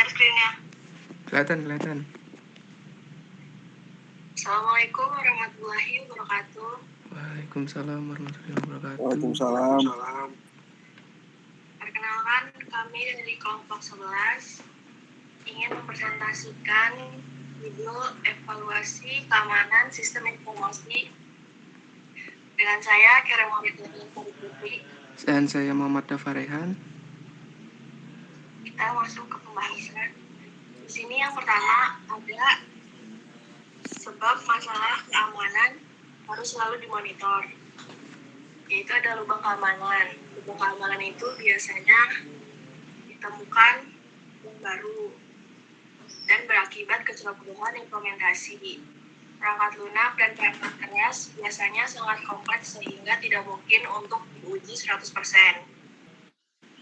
Screen-nya. Kelihatan. Assalamualaikum warahmatullahi wabarakatuh. Waalaikumsalam warahmatullahi wabarakatuh. Waalaikumsalam. Perkenalkan, kami dari kelompok 11 ingin mempresentasikan judul evaluasi keamanan sistem informasi dengan saya Karen Maulidin Putri. Dan saya Muhammad Dafarehan. Kita masuk ke pembahasan. Di sini yang pertama ada sebab masalah keamanan harus selalu dimonitor, yaitu ada lubang keamanan. Lubang keamanan itu biasanya ditemukan yang baru dan berakibat kecerobohan implementasi. Perangkat lunak dan perangkat keras biasanya sangat kompleks sehingga tidak mungkin untuk diuji 100%.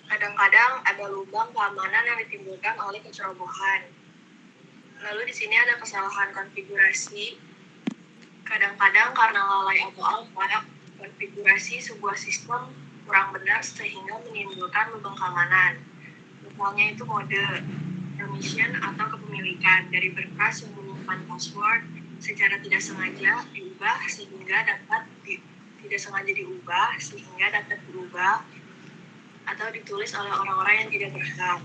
Kadang-kadang ada lubang keamanan yang ditimbulkan oleh kecerobohan. Lalu di sini ada kesalahan konfigurasi. Kadang-kadang karena lalai atau alfa, konfigurasi sebuah sistem kurang benar sehingga menimbulkan lubang keamanan. Misalnya itu mode, permission atau kepemilikan dari berkas yang menyimpan password secara tidak sengaja diubah sehingga dapat berubah atau ditulis oleh orang-orang yang tidak berhak.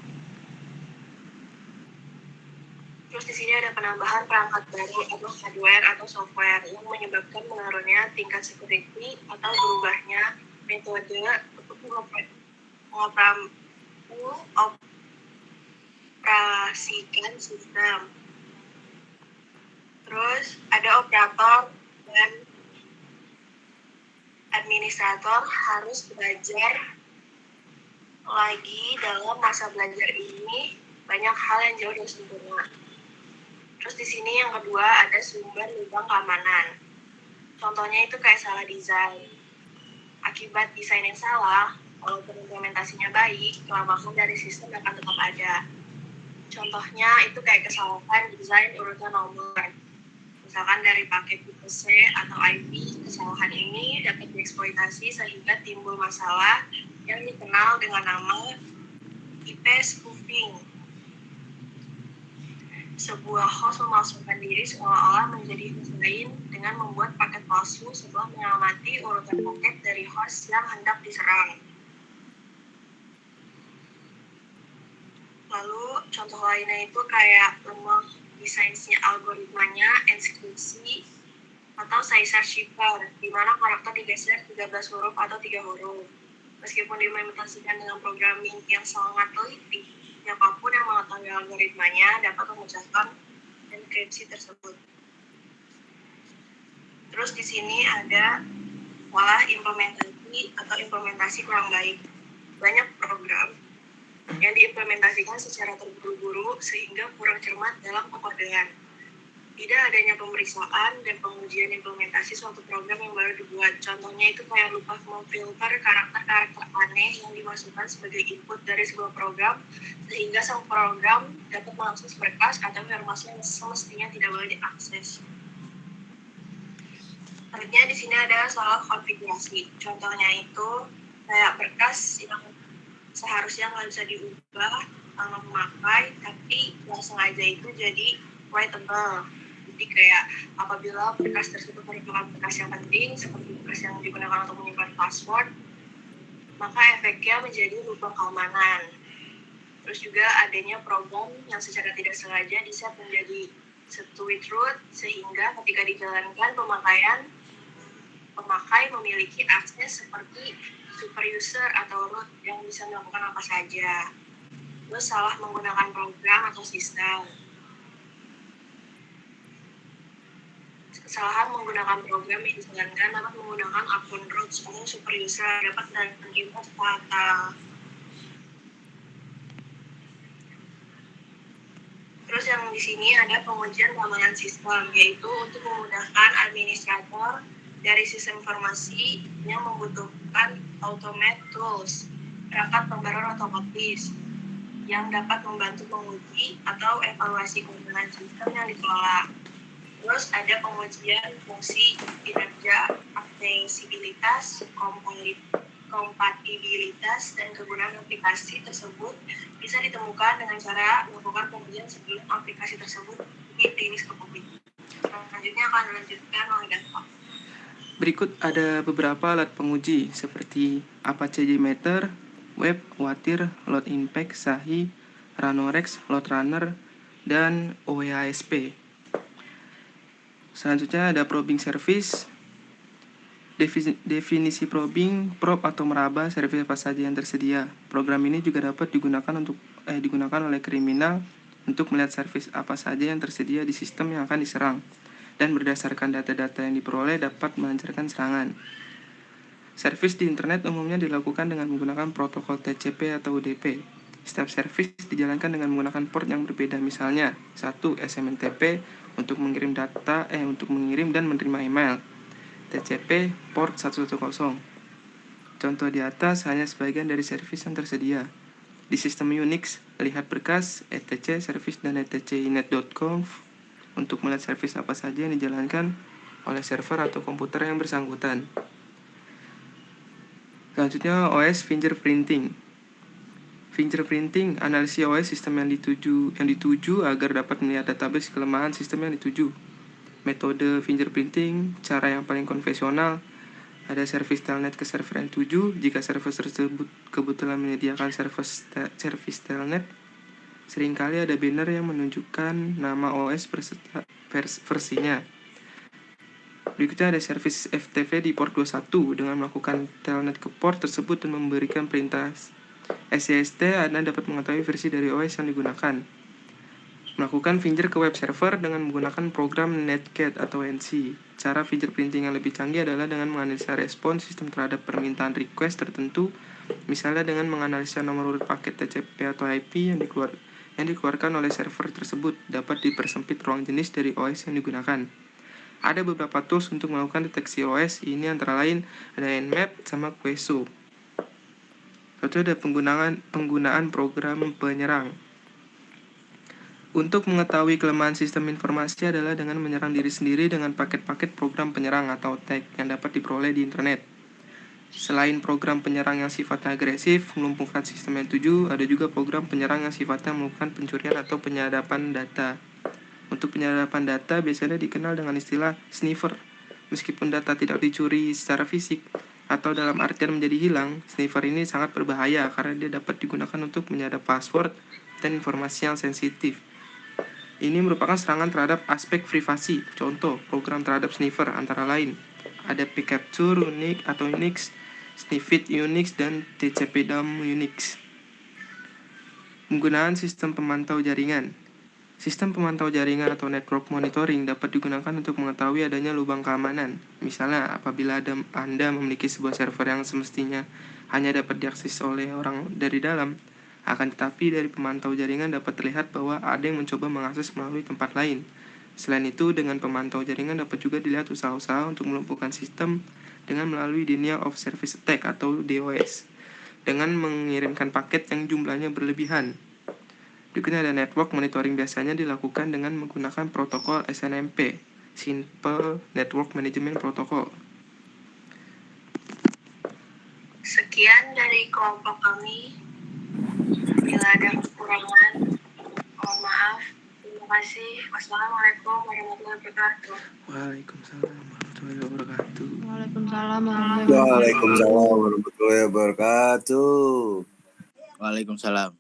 Terus di sini ada penambahan perangkat baru atau hardware atau software yang menyebabkan menurunnya tingkat security atau berubahnya metode untuk mengoperasikan sistem. Terus ada operator dan administrator harus belajar lagi dalam masa belajar ini, banyak hal yang jauh dari sempurna. Terus di sini yang kedua ada sumber lubang keamanan. Contohnya itu kayak salah desain. Akibat desain yang salah, walaupun implementasinya baik, kelemahan dari sistem akan tetap ada. Contohnya itu kayak kesalahan desain urutan nomor. Misalkan dari paket tipe C atau IP, kesalahan ini dapat dieksploitasi sehingga timbul masalah yang dikenal dengan nama IP spoofing. Sebuah host memasukkan diri seolah-olah menjadi host lain dengan membuat paket palsu setelah mengamati urutan paket dari host yang hendak diserang. Lalu contoh lainnya itu kayak lemah desainnya algoritmanya, inskripsi, atau Caesar shipper, di mana karakter digeser 13 huruf atau 3 huruf. Meskipun diimplementasikan dengan programming yang sangat teliti, siapapun yang mengetahui algoritmanya dapat memecahkan enkripsi tersebut. Terus di sini ada pola implementasi atau implementasi kurang baik. Banyak program yang diimplementasikan secara terburu-buru sehingga kurang cermat dalam pengodean. Tidak adanya pemeriksaan dan pengujian implementasi suatu program yang baru dibuat. Contohnya itu kayak lupa memfilter karakter-karakter aneh yang dimasukkan sebagai input dari sebuah program, sehingga sang program dapat mengakses berkas atau informasi yang semestinya tidak boleh diakses. Selanjutnya di sini ada salah konfigurasi. Contohnya itu kayak berkas yang seharusnya nggak bisa diubah sama memakai, tapi nggak sengaja itu jadi writable. Jadi kayak apabila berkas tersebut merupakan berkas yang penting, seperti berkas yang digunakan untuk menyimpan password, maka efeknya menjadi lubang keamanan. Terus juga adanya program yang secara tidak sengaja diset menjadi sweet root, sehingga ketika dijalankan pemakai memiliki akses seperti super user atau root yang bisa melakukan apa saja. Terus salah menggunakan program atau sistem. Kesalahan menggunakan program yang disarankan dapat menggunakan akun root atau super user dapat berakibat fatal. Terus yang di sini ada pengujian keamanan sistem, yaitu untuk memudahkan administrator dari sistem informasi yang membutuhkan automate tools, perangkat pembaruan otomatis, yang dapat membantu menguji atau evaluasi keamanan sistem yang dikelola. Terus ada pengujian fungsi kinerja, aksesibilitas, kompatibilitas, dan kegunaan aplikasi tersebut bisa ditemukan dengan cara melakukan pengujian sebelum aplikasi tersebut dirilis ke publik. Selanjutnya akan dilanjutkan oleh Danto. Berikut ada beberapa alat penguji seperti Apache JMeter, Web, Watir, Load Impact, Sahi, Ranorex, Load Runner, dan OWASP. Selanjutnya ada probing service. Definisi probing, probe atau meraba service apa saja yang tersedia. Program ini juga dapat digunakan oleh kriminal untuk melihat service apa saja yang tersedia di sistem yang akan diserang, dan berdasarkan data-data yang diperoleh dapat melancarkan serangan. Servis di internet umumnya dilakukan dengan menggunakan protokol TCP atau UDP. Setiap servis dijalankan dengan menggunakan port yang berbeda, misalnya 1. SMTP untuk mengirim dan menerima email. TCP port 110. Contoh di atas hanya sebagian dari servis yang tersedia. Di sistem Unix, lihat berkas etc service dan etc.inet.conf untuk melihat servis apa saja yang dijalankan oleh server atau komputer yang bersangkutan. Selanjutnya OS fingerprinting. Fingerprinting analisis OS sistem yang dituju agar dapat melihat database kelemahan sistem yang dituju. Metode fingerprinting, cara yang paling konvensional, ada service telnet ke server yang dituju. Jika server tersebut kebetulan menyediakan service telnet, seringkali ada banner yang menunjukkan nama OS beserta versinya. Berikutnya ada service FTP di port 21. Dengan melakukan telnet ke port tersebut dan memberikan perintah SCST, Anda dapat mengetahui versi dari OS yang digunakan. Melakukan finger ke web server dengan menggunakan program Netcat atau NC. Cara fingerprinting yang lebih canggih adalah dengan menganalisa respon sistem terhadap permintaan request tertentu, misalnya dengan menganalisa nomor urut paket TCP atau IP yang dikeluarkan oleh server tersebut dapat dipersempit ruang jenis dari OS yang digunakan. Ada beberapa tools untuk melakukan deteksi OS, ini antara lain ada Nmap sama Queso. Lalu ada penggunaan program penyerang. Untuk mengetahui kelemahan sistem informasi adalah dengan menyerang diri sendiri dengan paket-paket program penyerang atau tag yang dapat diperoleh di internet. Selain program penyerang yang sifatnya agresif, melumpuhkan sistem yang dituju, ada juga program penyerang yang sifatnya melakukan pencurian atau penyadapan data. Untuk penyadapan data biasanya dikenal dengan istilah sniffer. Meskipun data tidak dicuri secara fisik atau dalam artian menjadi hilang, sniffer ini sangat berbahaya karena dia dapat digunakan untuk menyadap password dan informasi yang sensitif. Ini merupakan serangan terhadap aspek privasi. Contoh, program terhadap sniffer antara lain ada pcapture Unix atau Unix, Sniffit Unix, dan tcpdump Unix. Penggunaan sistem pemantau jaringan. Sistem pemantau jaringan atau network monitoring dapat digunakan untuk mengetahui adanya lubang keamanan. Misalnya, apabila Anda memiliki sebuah server yang semestinya hanya dapat diakses oleh orang dari dalam, akan tetapi dari pemantau jaringan dapat terlihat bahwa ada yang mencoba mengakses melalui tempat lain. Selain itu, dengan pemantau jaringan dapat juga dilihat usaha-usaha untuk melumpuhkan sistem dengan melalui Denial of Service Attack atau DOS, dengan mengirimkan paket yang jumlahnya berlebihan. Berikutnya ada network monitoring, biasanya dilakukan dengan menggunakan protokol SNMP, Simple Network Management Protocol. Sekian dari kelompok kami. Bila ada kekurangan, mohon maaf. Terima kasih. Wassalamualaikum warahmatullahi wabarakatuh. Waalaikumsalam warahmatullahi wabarakatuh. Waalaikumsalam warahmatullahi wabarakatuh. Waalaikumsalam.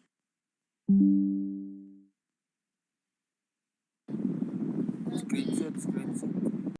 Screenshot.